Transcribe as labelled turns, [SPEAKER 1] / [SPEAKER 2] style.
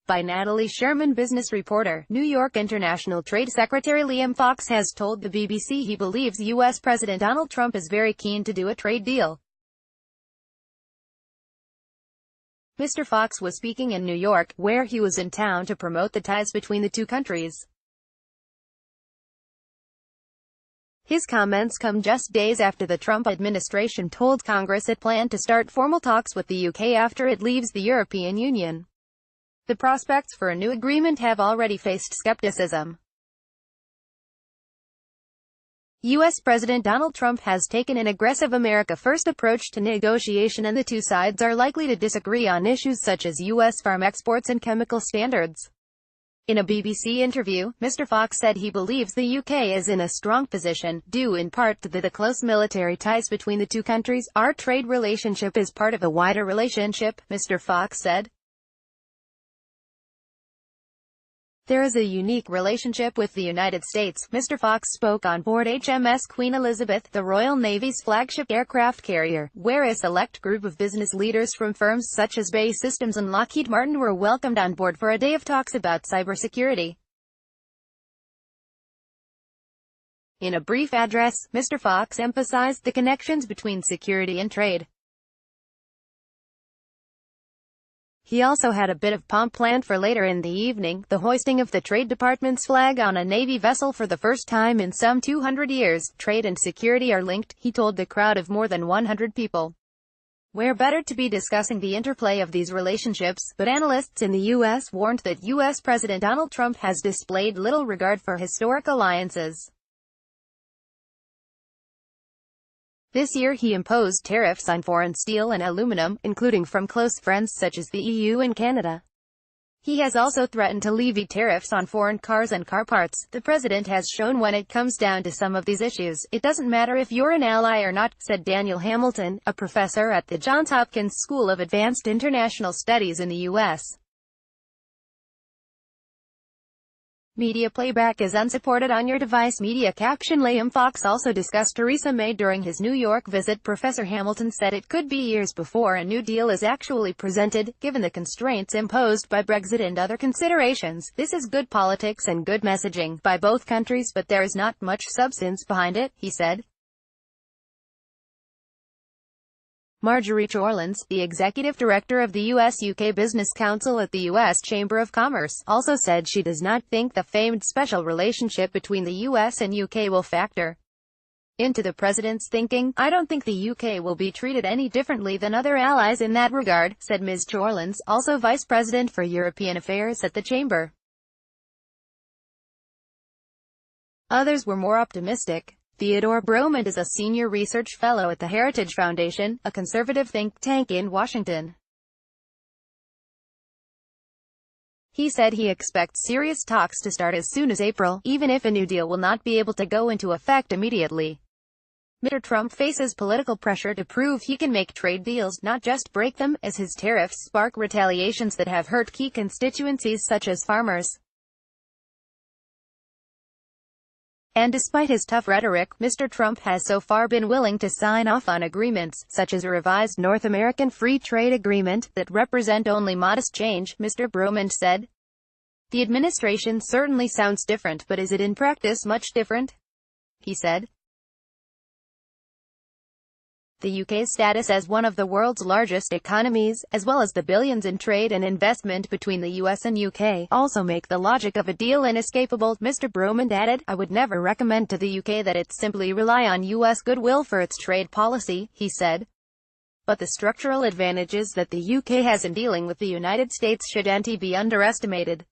[SPEAKER 1] By Natalie Sherman Business reporter. New York International Trade Secretary Liam Fox has told the BBC he believes U.S. President Donald Trump is very keen to do a trade deal. Mr. Fox was speaking in New York, where he was in town to promote the ties between the two countries. His comments come just days after the Trump administration told Congress it planned to start formal talks with the UK after it leaves the European Union. The prospects for a new agreement have already faced skepticism. U.S. President Donald Trump has taken an aggressive America First approach to negotiation, and the two sides are likely to disagree on issues such as U.S. farm exports and chemical standards. In a BBC interview, Mr. Fox said he believes the UK is in a strong position, due in part to the close military ties between the two countries. Our trade relationship is part of a wider relationship, Mr. Fox said. There is a unique relationship with the United States. Mr. Fox spoke on board HMS Queen Elizabeth, the Royal Navy's flagship aircraft carrier, where a select group of business leaders from firms such as BAE Systems and Lockheed Martin were welcomed on board for a day of talks about cybersecurity. In a brief address, Mr. Fox emphasized the connections between security and trade. He also had a bit of pomp planned for later in the evening, the hoisting of the Trade Department's flag on a Navy vessel for the first time in some 200 years. Trade and security are linked, he told the crowd of more than 100 people. We're better to be discussing the interplay of these relationships, but analysts in the U.S. warned that U.S. President Donald Trump has displayed little regard for historic alliances. This year he imposed tariffs on foreign steel and aluminum, including from close friends such as the EU and Canada. He has also threatened to levy tariffs on foreign cars and car parts. The president has shown when it comes down to some of these issues, it doesn't matter if you're an ally or not, said Daniel Hamilton, a professor at the Johns Hopkins School of Advanced International Studies in the U.S. Media playback is unsupported on your device. Media caption. Liam Fox also discussed Theresa May during his New York visit. Professor Hamilton said it could be years before a new deal is actually presented, given the constraints imposed by Brexit and other considerations. This is good politics and good messaging by both countries, but there is not much substance behind it, he said. Marjorie Chorlins, the executive director of the U.S.-UK Business Council at the U.S. Chamber of Commerce, also said she does not think the famed special relationship between the U.S. and UK will factor into the president's thinking. I don't think the UK will be treated any differently than other allies in that regard, said Ms. Chorlins, also vice president for European Affairs at the Chamber. Others were more optimistic. Theodore Bromond is a senior research fellow at the Heritage Foundation, a conservative think tank in Washington. He said he expects serious talks to start as soon as April, even if a new deal will not be able to go into effect immediately. Mr. Trump faces political pressure to prove he can make trade deals, not just break them, as his tariffs spark retaliations that have hurt key constituencies such as farmers. And despite his tough rhetoric, Mr. Trump has so far been willing to sign off on agreements, such as a revised North American Free Trade Agreement, that represent only modest change, Mr. Bromond said. The administration certainly sounds different, but is it in practice much different? He said. The UK's status as one of the world's largest economies, as well as the billions in trade and investment between the US and UK, also make the logic of a deal inescapable. Mr. Bromond added, I would never recommend to the UK that it simply rely on US goodwill for its trade policy, he said. But the structural advantages that the UK has in dealing with the United States shouldn't be underestimated.